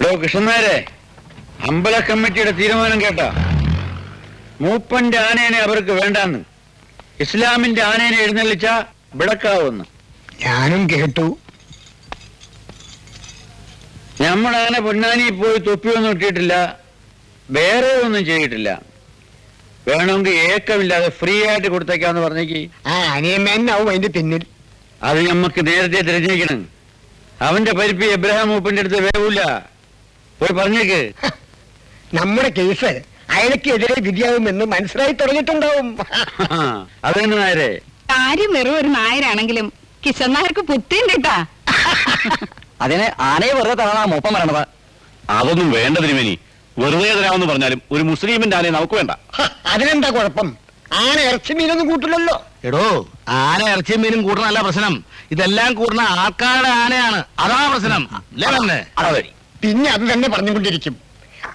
കൃഷ്ണനാരെ, അമ്പല കമ്മിറ്റിയുടെ തീരുമാനം കേട്ട? മൂപ്പന്റെ ആനേനെ അവർക്ക് വേണ്ടാന്ന്, ഇസ്ലാമിന്റെ ആനേനെ എഴുന്നള്ളിച്ച വിടക്കാവുന്ന്. ഞാനും കേട്ടു. നമ്മുടെ ആന പൊന്നാനി പോയി തൊപ്പിയൊന്നും ഇട്ടിട്ടില്ല, വേറെ ഒന്നും ചെയ്തിട്ടില്ല. വേണമെങ്കിൽ ഏക്കമില്ലാതെ ഫ്രീ ആയിട്ട് കൊടുത്തേക്കാന്ന് പറഞ്ഞേക്ക്. അനിയമ്മേനാവും അതിന്റെ പിന്നിൽ. അത് നമ്മക്ക് നേരത്തെ തിരഞ്ഞേക്കണം. അവന്റെ പരിപ്പി എബ്രഹാം മൂപ്പന്റെ അടുത്ത് വേവൂല. പോയി പറഞ്ഞേക്ക്. നമ്മുടെ കേസ് അയാൾക്കെതിരെ വിധിയാവുമെന്ന് മനസ്സിലായി തുടങ്ങിയിട്ടുണ്ടാവും. അതെന്നെ നായരെ, കാര്യം വെറും ഒരു നായരാണെങ്കിലും കിഷൻ നായർക്ക് പുത്തിയും കിട്ടാ. അതിന് ആനയെ വെറുതെ തരണ മൂപ്പം വരണത്. അതൊന്നും വേണ്ട തിരുമേനി. വെറുതെ തരാമെന്ന് പറഞ്ഞാലും ഒരു മുസ്ലിമിന്റെ ആനയെ നമുക്ക് വേണ്ട. അതിനെന്താ കുഴപ്പം? ആന ഇറച്ചി മീനൊന്നും കൂട്ടില്ലല്ലോ. എടോ, ആന ഇറച്ചിയും മീനും കൂട്ടണല്ല പ്രശ്നം, ഇതെല്ലാം കൂടുന്ന ആൾക്കാരുടെ ആനയാണ്. അതാ പ്രശ്നം. പിന്നെ അത് തന്നെ പറഞ്ഞുകൊണ്ടിരിക്കും.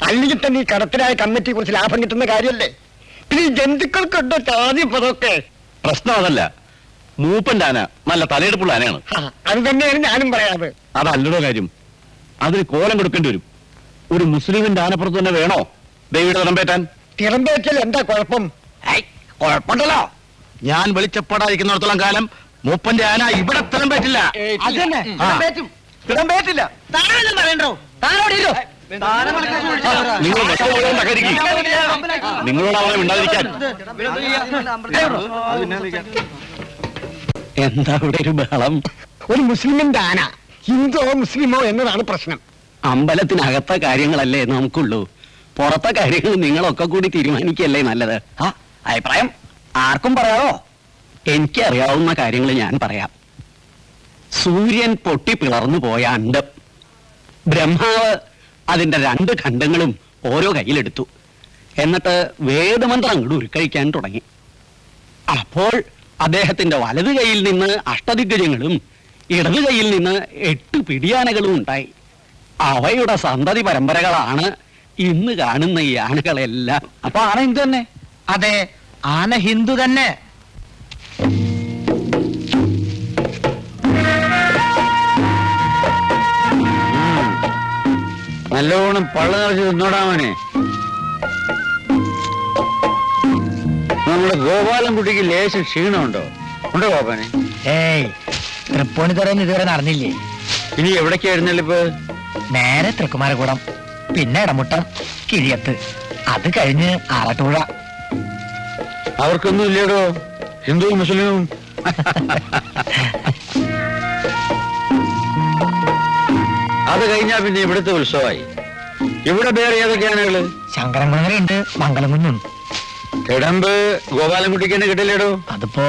അല്ലെങ്കിൽ തന്നെ ഈ കടത്തിലായ കമ്മിറ്റിയെ കുറിച്ച് ലാഭം കിട്ടുന്ന കാര്യല്ലേ? പിന്നെ ഈ ജന്തുക്കൾക്കുണ്ടോ ആദ്യം പതൊക്കെ? പ്രശ്നം അതല്ല, മൂപ്പന്റെ ആന നല്ല തലയെടുപ്പുള്ള ആനയാണ്. അത് തന്നെയാണ് ഞാനും പറയാറ്. അതല്ലടോ കാര്യം, അതിന് കോലം കൊടുക്കേണ്ടി വരും. ഒരു മുസ്ലിമിന്റെ ആനപ്പുറത്ത് തന്നെ വേണോ ദേവിയുടെ തിറമ്പേറ്റാൻ? തിറമ്പേറ്റൽ എന്താ കുഴപ്പം? കുഴപ്പമുണ്ടല്ലോ. ഞാൻ വെളിച്ചപ്പാടായിരിക്കുന്നിടത്തോളം കാലം മൂപ്പന്റെ ആന ഇവിടെ തിറമ്പേറ്റില്ല. നിങ്ങൾ നിങ്ങളോട് അവനെ മിണ്ടാതിരിക്കാൻ. എന്താ ഇവിടെ ഒരു ബഹളം? ഒരു മുസ്ലിമിന്റെ ആന ഹിന്ദുവോ മുസ്ലിമോ എന്നതാണ് പ്രശ്നം. അമ്പലത്തിനകത്തെ കാര്യങ്ങളല്ലേ നമുക്കുള്ളൂ, പുറത്തെ കാര്യങ്ങൾ നിങ്ങളൊക്കെ കൂടി തീരുമാനിക്കല്ലേ നല്ലത്. അഭിപ്രായം ആർക്കും പറയാമോ? എനിക്കറിയാവുന്ന കാര്യങ്ങൾ ഞാൻ പറയാം. സൂര്യൻ പൊട്ടി പിളർന്നു പോയ അണ്ഡം, ബ്രഹ്മാവ് അതിന്റെ 2 ഖണ്ഡങ്ങളും ഓരോ കയ്യിലെടുത്തു. എന്നിട്ട് വേദമന്ത്രം അങ്ങോട്ട് ഉരുക്കഴിക്കാൻ തുടങ്ങി. അപ്പോൾ അദ്ദേഹത്തിന്റെ വലത് കൈയിൽ നിന്ന് അഷ്ടദിഗ്ഗജങ്ങളും ഇടത് കൈയിൽ നിന്ന് 8 പിടിയാനകളും ഉണ്ടായി. അവയുടെ സന്തതി പരമ്പരകളാണ് ഇന്ന് കാണുന്ന ഈ ആനകളെല്ലാം. അപ്പൊ ആന ഹിന്ദു തന്നെ? അതെ, ആന ഹിന്ദു തന്നെ. നല്ലോണം പള്ള നിറച്ച് തിന്നോടാമനെ. നമ്മുടെ ഗോപാലൻകുട്ടിക്ക് ലേശം ക്ഷീണമുണ്ടോ? ഉണ്ടോ ഗോപാനെ? ഏയ്, തൃപ്പൂണിത്തുറന്ന് ഇതുവരെ നടന്നില്ലേ? ഇനി എവിടേക്കായിരുന്നല്ലോ ഇപ്പൊ? നേരെ തൃക്കുമാരകൂടം, പിന്നെ ഇടമുട്ടം, കിഴിയത്ത്, അത് കഴിഞ്ഞ് ആറാട്ടുപുഴ. അവർക്കൊന്നും ഇല്ലേടോ ഹിന്ദുവും മുസ്ലിമും? അത് കഴിഞ്ഞാ പിന്നെ ഇവിടുത്തെ ഉത്സവമായി. ഇവിടെ വേറെ ഏതൊക്കെ ആനകള്? ശങ്കരൻകുന്നരുണ്ട്, മംഗലംകുന്നുണ്ട്. കിടമ്പ് ഗോപാലൻകുട്ടിക്ക് തന്നെ കിട്ടില്ലേടോ? അതിപ്പോ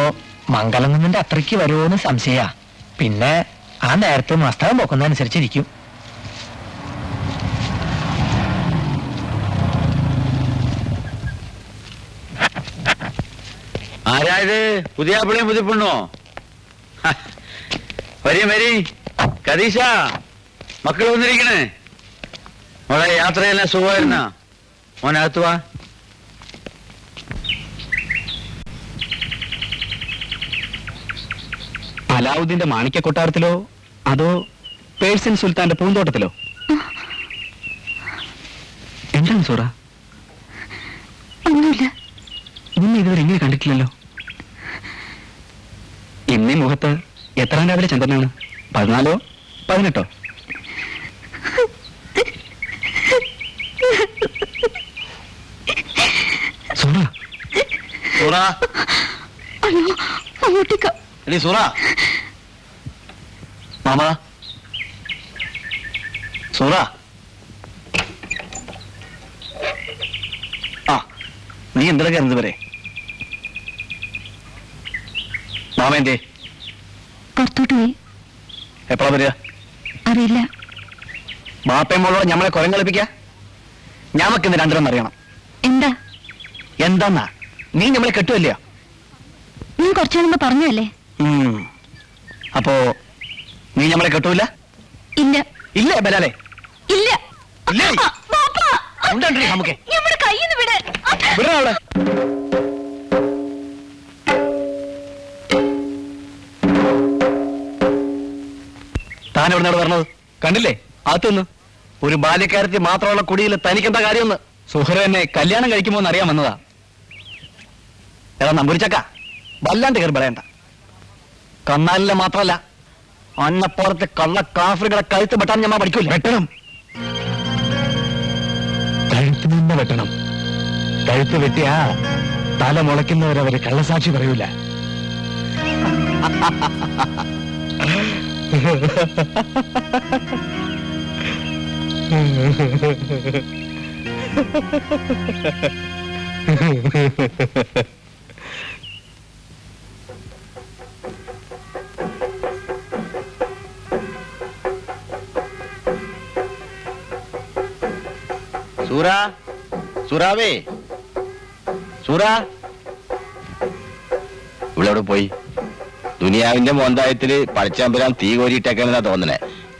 മംഗലംകുന്നിന്റെ അത്രയ്ക്ക് വരുമോന്ന് സംശയ. പിന്നെ ആ നേരത്തെ മസ്തകം പോക്കുന്നതനുസരിച്ചിരിക്കും. ആരായത്? പുതിയാപ്പിളയും പുതിപ്പെണ്ണോ? വരി വരി കദീശ, മക്കൾ വന്നിരിക്കണേ. മോളെ യാത്രയെല്ലാം സുഖമായിരുന്ന? മോനകത്ത് വാ. അലാവുദ്ദീന്റെ മാണിക്യ കൊട്ടാരത്തിലോ അതോ പേഴ്സിൻ സുൽത്താന്റെ പൂന്തോട്ടത്തിലോ? എന്താണ് സൂറ? ഒന്നുമില്ല. ഇന്ന് ഇതുവരെ ഇങ്ങനെ കണ്ടിട്ടില്ലല്ലോ. ഇന്നീ മുഖത്ത് എത്രാം രാവിലെ ചന്ദ്രനാണ്? 14ഓ 18ഓ? സൂറ, സൂറ, എടീ സൂറ. മാമ, സൂറ. ആ, നീ എന്തൊക്കെ വരെ? മാമ എന്തേ? പുറത്തോട്ട് പോയി. എപ്പോഴാ വരിക? അറിയില്ല. ബാപ്പയും മോളോട് ഞമ്മളെ കുരം കളിപ്പിക്ക? ഞമ്മക്കിന്ന് രണ്ടെണ്ണം അറിയണം. എന്താ? എന്താന്നാ? നീ നമ്മളെ കെട്ടുമല്ലയോ? നീ കുറച്ചു മുമ്പ് പറഞ്ഞല്ലേ? അപ്പോ നീ നമ്മളെ കെട്ടൂല? ഇല്ല. ഇല്ലേ ബലാലെ? ഇല്ല. ഇല്ലേ? നമുക്ക് കയ്യിൽ വിട്. വിടവിടെ. താൻ എവിടെ പറഞ്ഞത് കണ്ടില്ലേ? അകത്തുനിന്ന് ഒരു ബാല്യക്കാരത്തിൽ മാത്രമുള്ള കുടിയിൽ തനിക്കെന്താ കാര്യമെന്ന്? സുഹറ എന്നെ കല്യാണം കഴിക്കുമോ എന്ന് അറിയാൻ വന്നതാ. എടാ നമ്പൂരിച്ചക്ക, വല്ലാണ്ട് കയറി പറയണ്ട. കന്നാലിലെ മാത്രല്ല, അന്നപ്പുറത്ത് കള്ള കാഫറുകളെ കഴുത്ത് വെട്ടാൻ ഞമ്മ പഠിക്കൂല. വെട്ടണം, കഴുത്ത് നിന്ന് വെട്ടണം. കഴുത്ത് വെട്ടിയാ തല മുളയ്ക്കുന്നവരവര് കള്ളസാക്ഷി പറയൂല. സുറാവേ, സുറാ ഇവിടെ പോയി? ദുനിയാവിന്റെ മോന്തായത്തില് പഴച്ചാമ്പരാൻ തീ കോരിയിട്ടേക്കാണെന്നാ തോന്നണേ.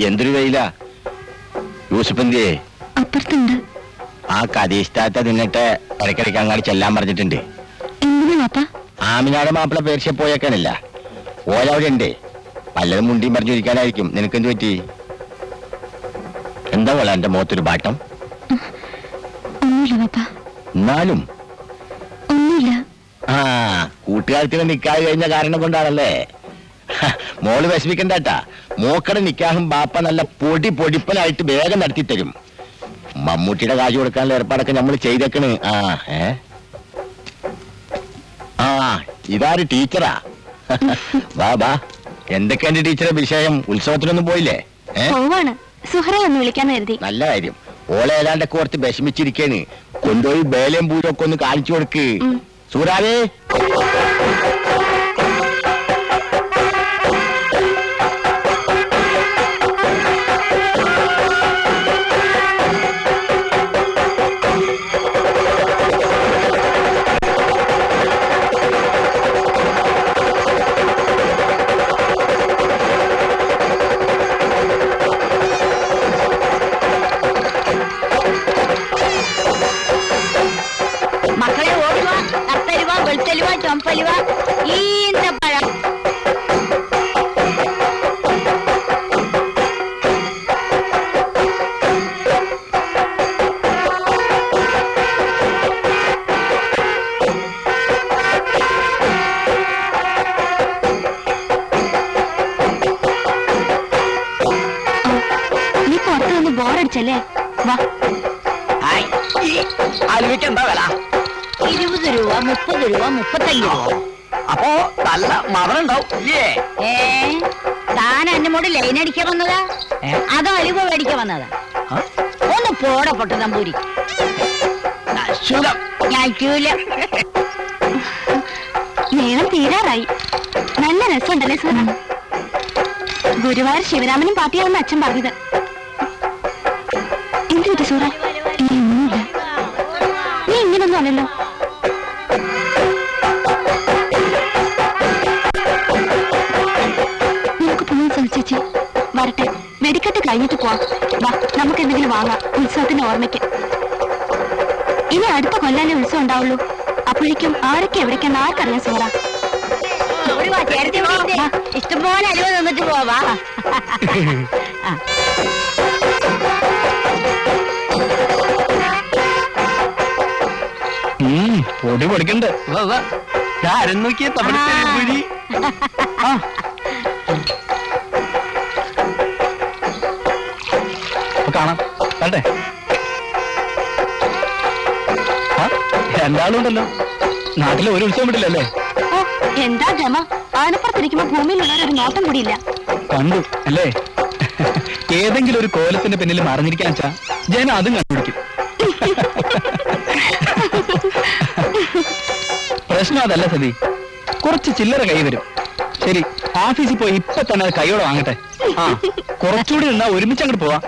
എന്തൊരു വെയിലാ. യൂസുഫന്തിയെ അപ്പുറത്തുണ്ട്. ആ കദീഷ്ടാത്ത നിന്നിട്ട് ഇടയ്ക്കിടയ്ക്ക് അങ്ങാടി ചെല്ലാൻ പറഞ്ഞിട്ടുണ്ട്. ആമിനാടെ മാപ്പിള പേർഷ്യ പോയേക്കാനില്ല, ഓലവിടെ ഉണ്ട്. പലതും മുണ്ടിയും പറഞ്ഞിരിക്കാനായിരിക്കും. നിനക്കെന്ത് പറ്റി? എന്താ പോലെ എന്റെ മുഖത്തൊരു ബാട്ടം? എന്നാലും ആ കൂട്ടുകാരത്തിന് നിക്കാഹ് കഴിഞ്ഞ കാരണം കൊണ്ടാണല്ലേ. മോള് വിഷമിക്കണ്ടാട്ടാ. മോക്കടെ നിക്കാഹും ബാപ്പ നല്ല പൊടിപ്പനായിട്ട് വേഗം നടത്തി തരും. മമ്മൂട്ടിയുടെ കാശ് കൊടുക്കാനുള്ള ഏർപ്പാടൊക്കെ നമ്മൾ ചെയ്തേക്കണ്. ഇതാര് ടീച്ചറാ? വാ. എന്തൊക്കെയാണ് ടീച്ചറെ വിഷയം? ഉത്സവത്തിനൊന്നും പോയില്ലേ? സുഹറയൊന്ന് വിളിക്കാന്ന് കരുതി. നല്ല കാര്യം. ഓളെ ഏതാണ്ടൊക്കെ ഓർത്ത് വിഷമിച്ചിരിക്കേന്. കൊണ്ടുപോയി ബേലയും പൂരൊക്കെ ഒന്ന് കാണിച്ചു കൊടുക്ക്. സൂരാവേ, മക്കളെ ഓടുക, കത്തലുവ, വെളുത്തലുവ, ചൊമ്പലുവ, ഈന്തപ്പഴം. നീ പുറത്തു നിന്ന് ബോറടിച്ചല്ലേ? വാ. ആലുവയ്ക്ക് എന്താ വില? 20 രൂപ, 30 രൂപ, 35 രൂപ. അപ്പോ നല്ല മധുരം ഉണ്ടാവും ഇല്ലേ? താൻ എന്നെ മോട് ലൈൻ അടിക്കാൻ വന്നതാ അതോ അലുവ മേടിക്കാൻ വന്നതാ? ഒന്ന് പോടെ പൊട്ട നമ്പൂരി. നേരം തീരാറായി. നല്ല രസമുണ്ടല്ലേ സൂറ? ഗുരുവായൂർ ശിവരാമനും പാർട്ടിയാണെന്ന് അച്ഛൻ പറഞ്ഞത്. എന്ത് കിട്ടി സൂറ? നീ ഇങ്ങനൊന്നും അല്ലല്ലോ. നിനക്ക് പോകാൻ സാധിച്ചേച്ചി. വരട്ടെ, വെടിക്കെട്ട് കഴിഞ്ഞിട്ട് പോവാം. വാ, നമുക്ക് എന്തെങ്കിലും വാങ്ങാം ഉത്സവത്തിന്റെ ഓർമ്മയ്ക്ക്. ഇനി അടുത്ത കൊല്ലാനേ ഉത്സവം ഉണ്ടാവുള്ളൂ. അപ്പോഴേക്കും ആരൊക്കെ എവിടേക്കെന്ന് ആർക്കറിയാം സൂറ? ഇഷ്ടംപോലെ അലുവ നിന്നിട്ട് പോവാ. പൊടി പൊടിക്കണ്ട്. ആരും നോക്കിയ തമിഴ്പുരി. കാണാം, കണ്ടേ? രണ്ടാളും ഉണ്ടല്ലോ. നാട്ടിലെ ഒരു ഉത്സവം വിടില്ലല്ലേ? എന്താ ജമ, ആനപ്പുറത്തിരിക്കുമ്പോ ഭൂമിയിലുള്ളവരൊരു നോട്ടം കൂടിയില്ല. കണ്ടു അല്ലേ? ഏതെങ്കിലും ഒരു കോലത്തിന്റെ പിന്നിൽ മറിഞ്ഞിരിക്കാൻ വെച്ചാ ജനം അതും കണ്ടുപിടിക്കും. പ്രശ്നം അതല്ല സതി, കുറച്ച് ചില്ലറ കൈ വരും. ശരി, ഓഫീസിൽ പോയി ഇപ്പൊ തന്നെ അത് കൈയോടെ വാങ്ങട്ടെ. കുറച്ചുകൂടി നിന്നാ ഒരുമിച്ച് അങ്ങോട്ട് പോവാ.